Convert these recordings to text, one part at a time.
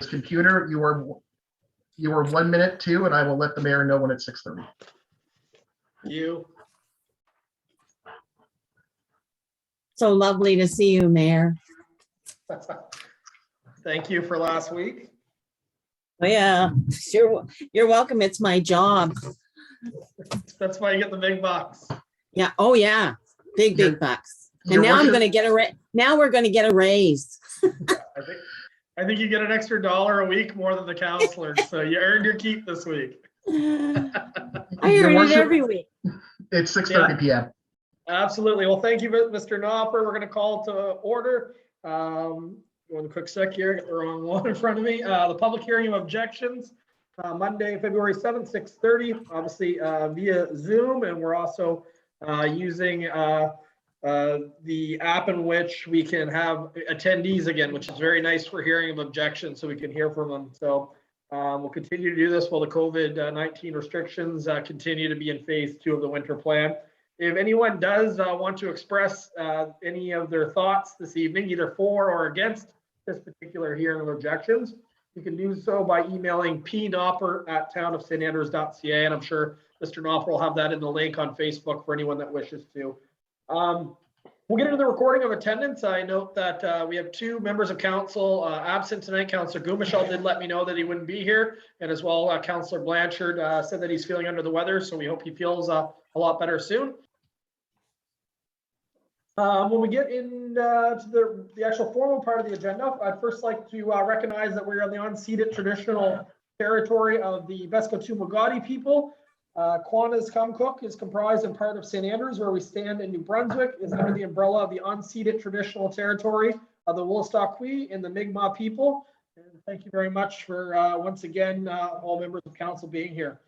computer. You are 1 minute too, and I will let the mayor know when it's 6:30. You. So lovely to see you, Mayor. Thank you for last week. Oh, yeah, you're welcome. It's my job. That's why you get the big bucks. Yeah. Oh, yeah. Big bucks. And Your now I'm worship- going to get now we're going to get a raise. I think you get an extra $1 a week more than the counselors. So you earned your keep this week. I Your earn it worship- every week. It's 6:30 p.m. Absolutely. Well, thank you, Mr. Knopper. We're going to call to order. One quick sec here. Get the wrong one in front of me. The public hearing of objections, Monday, February 7th, 6:30, obviously via Zoom. And we're also using the app in which we can have attendees again, which is very nice for hearing of objections so we can hear from them. So we'll continue to do this while the COVID-19 restrictions continue to be in phase 2 of the winter plan. If anyone does want to express any of their thoughts this evening, either for or against this particular hearing of objections, you can do so by emailing pnopper@townofstanders.ca, and I'm sure Mr. Knopper will have that in the link on Facebook for anyone that wishes to. We'll get into the recording of attendance. I note that we have 2 members of council absent tonight. Councillor Gumashal did let me know that he wouldn't be here, and as well, Councillor Blanchard said that he's feeling under the weather, so we hope he feels a lot better soon. When we get into the actual formal part of the agenda, I'd first like to recognize that we're on the unceded traditional territory of the Beskotu-Magadi people. Quanah's Kumcook is comprised in part of St. Andrews, where we stand in New Brunswick, is under the umbrella of the unceded traditional territory of the Woolstock-Cree and the Mi'kmaq people. And thank you very much for once again all members of council being here.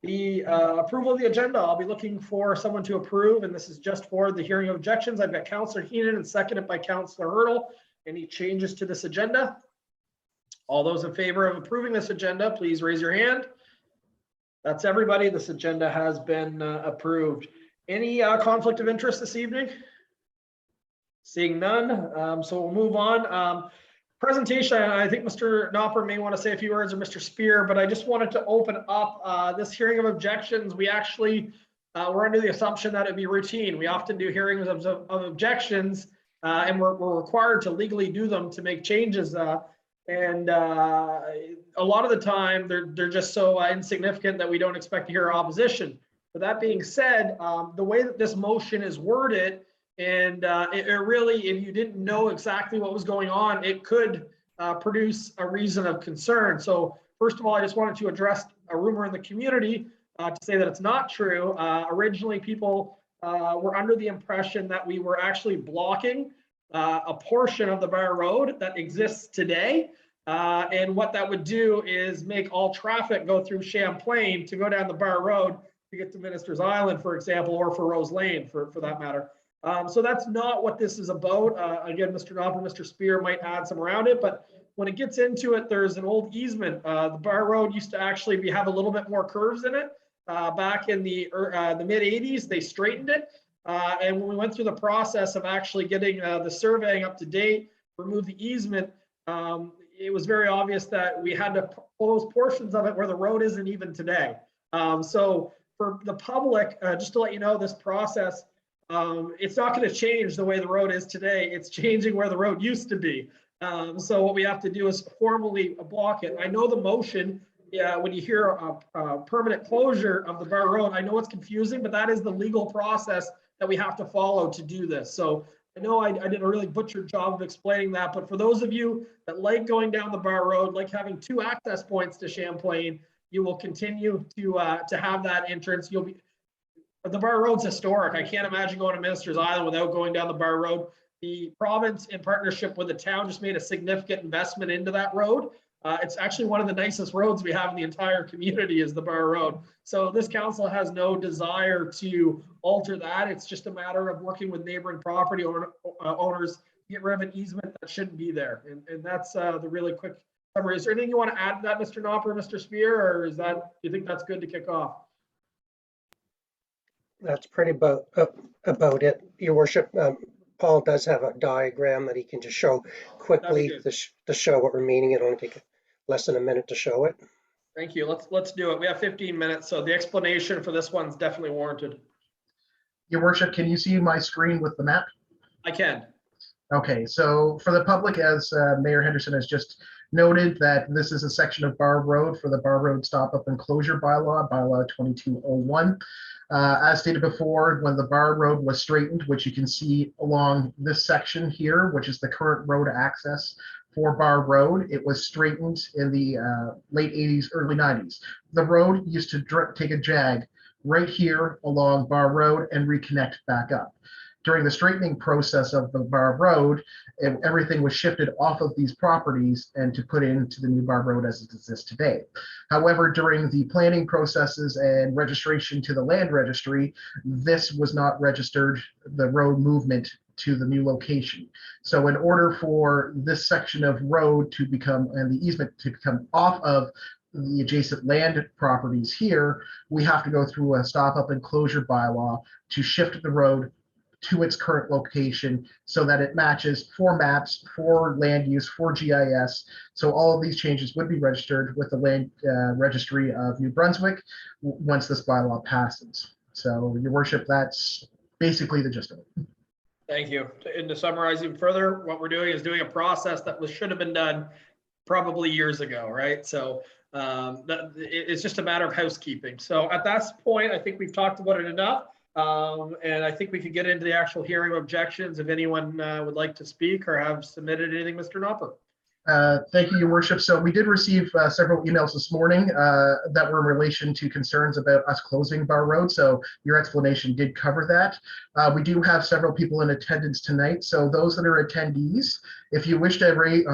The approval of the agenda, I'll be looking for someone to approve, and this is just for the hearing of objections. I've got Councillor Heenan and seconded by Councillor Hurdle. Any changes to this agenda? All those in favor of approving this agenda, please raise your hand. That's everybody. This agenda has been approved. Any conflict of interest this evening? Seeing none, so we'll move on. Presentation, I think Mr. Knopper may want to say a few words, or Mr. Spear, but I just wanted to open up this hearing of objections. We actually were under the assumption that it'd be routine. We often do hearings of objections, and we're required to legally do them to make changes. And a lot of the time, they're just so insignificant that we don't expect to hear opposition. But that being said, the way that this motion is worded, and it really, if you didn't know exactly what was going on, it could produce a reason of concern. So first of all, I just wanted to address a rumor in the community to say that it's not true. Originally, people were under the impression that we were actually blocking a portion of the Bar Road that exists today. And what that would do is make all traffic go through Champlain to go down the Bar Road to get to Minister's Island, for example, or for Rose Lane, for that matter. So that's not what this is about. Again, Mr. Knopper, Mr. Spear might add some around it, but when it gets into it, there's an old easement. The Bar Road used to actually have a little bit more curves in it. Back in the mid 80s, they straightened it. And when we went through the process of actually getting the surveying up to date, remove the easement, it was very obvious that we had to close portions of it where the road isn't even today. So for the public, just to let you know, this process, it's not going to change the way the road is today. It's changing where the road used to be. So what we have to do is formally block it. I know the motion, when you hear a permanent closure of the Bar Road, I know it's confusing, but that is the legal process that we have to follow to do this. So I know I did a really butchered job of explaining that, but for those of you that like going down the Bar Road, like having 2 access points to Champlain, you will continue to have that entrance. The Bar Road's historic. I can't imagine going to Minister's Island without going down the Bar Road. The province, in partnership with the town, just made a significant investment into that road. It's actually one of the nicest roads we have in the entire community is the Bar Road. So this council has no desire to alter that. It's just a matter of working with neighboring property owners to get rid of an easement that shouldn't be there. And that's the really quick summary. Is there anything you want to add to that, Mr. Knopper, Mr. Spear, or is that, do you think that's good to kick off? That's pretty about it, Your Worship. Paul does have a diagram that he can just show quickly to show what we're meaning. It'll only take a less than a minute to show it. Thank you. Let's do it. We have 15 minutes, so the explanation for this one's definitely warranted. Your worship, can you see my screen with the map? I can. Okay, so for the public, as Mayor Henderson has just noted, that this is a section of Bar Road for the Bar Road Stop Up and Closure Bylaw, Bylaw 2201. As stated before, when the Bar Road was straightened, which you can see along this section here, which is the current road access for Bar Road, it was straightened in the late 80s, early 90s. The road used to take a jag right here along Bar Road and reconnect back up. During the straightening process of the Bar Road, everything was shifted off of these properties and to put into the new Bar Road as it exists today. However, during the planning processes and registration to the land registry, this was not registered, the road movement to the new location. So in order for this section of road to become, and the easement to come off of the adjacent land properties here, we have to go through a stop up and closure bylaw to shift the road to its current location so that it matches for maps, for land use, for GIS. So all of these changes would be registered with the land registry of New Brunswick once this bylaw passes. So your worship, that's basically the gist of it. Thank you. And to summarize even further, what we're doing is doing a process that should have been done probably years ago, right? So it's just a matter of housekeeping. So at that point, I think we've talked about it enough. And I think we could get into the actual hearing of objections if anyone would like to speak or have submitted anything, Mr. Knopper. Thank you, your worship. So we did receive several emails this morning that were in relation to concerns about us closing Bar Road. So your explanation did cover that. We do have several people in attendance tonight. So those that are attendees, if you wish to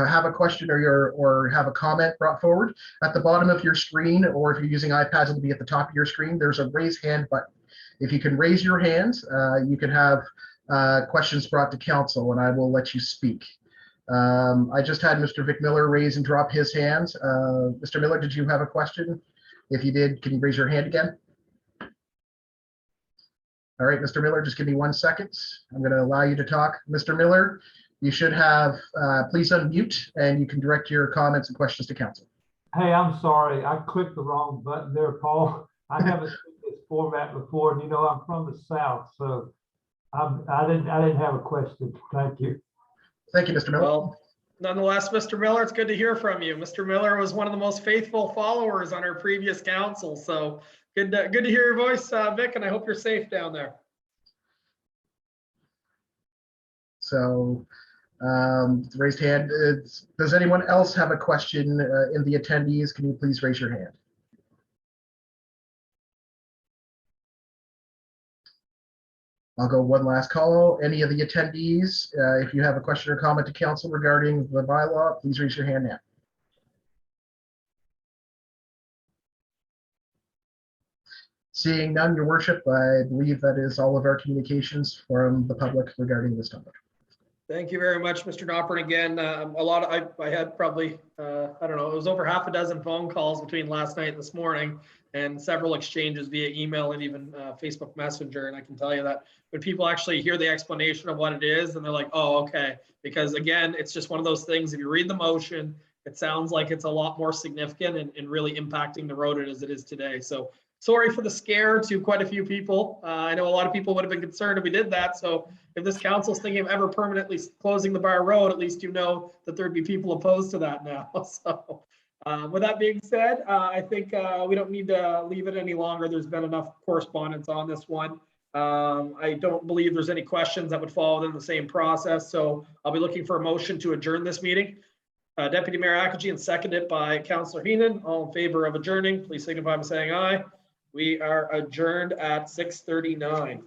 have a question or have a comment brought forward, at the bottom of your screen, or if you're using iPads, it'll be at the top of your screen, there's a raise hand button. If you can raise your hand, you can have questions brought to council and I will let you speak. I just had Mr. Vic Miller raise and drop his hand. Mr. Miller, did you have a question? If you did, can you raise your hand again? All right, Mr. Miller, just give me 1 second. I'm going to allow you to talk. Mr. Miller, you should have, please unmute and you can direct your comments and questions to council. Hey, I'm sorry. I clicked the wrong button there, Paul. I haven't seen this format before, and you know I'm from the South, so I didn't have a question. Thank you. Thank you, Mr. Miller. Well, nonetheless, Mr. Miller, it's good to hear from you. Mr. Miller was one of the most faithful followers on our previous council, so good to hear your voice, Vic, and I hope you're safe down there. So, raised hand. Does anyone else have a question in the attendees? Can you please raise your hand? I'll go one last call. Any of the attendees, if you have a question or comment to council regarding the bylaw, please raise your hand now. Seeing none, your worship, I believe that is all of our communications from the public regarding this topic. Thank you very much, Mr. Knopper. And again, I had probably, I don't know, it was over half a dozen phone calls between last night and this morning and several exchanges via email and even Facebook Messenger. And I can tell you that when people actually hear the explanation of what it is and they're like, oh, okay. Because again, it's just one of those things, if you read the motion, it sounds like it's a lot more significant and really impacting the road as it is today. So sorry for the scare to quite a few people. I know a lot of people would have been concerned if we did that. So if this council's thinking of ever permanently closing the Bar Road, at least you know that there'd be people opposed to that now. So with that being said, I think we don't need to leave it any longer. There's been enough correspondence on this one. I don't believe there's any questions that would fall within the same process. So I'll be looking for a motion to adjourn this meeting. Deputy Mayor Akaji and seconded by Councillor Heenan. All in favor of adjourning, please signify by saying aye. We are adjourned at 6:39.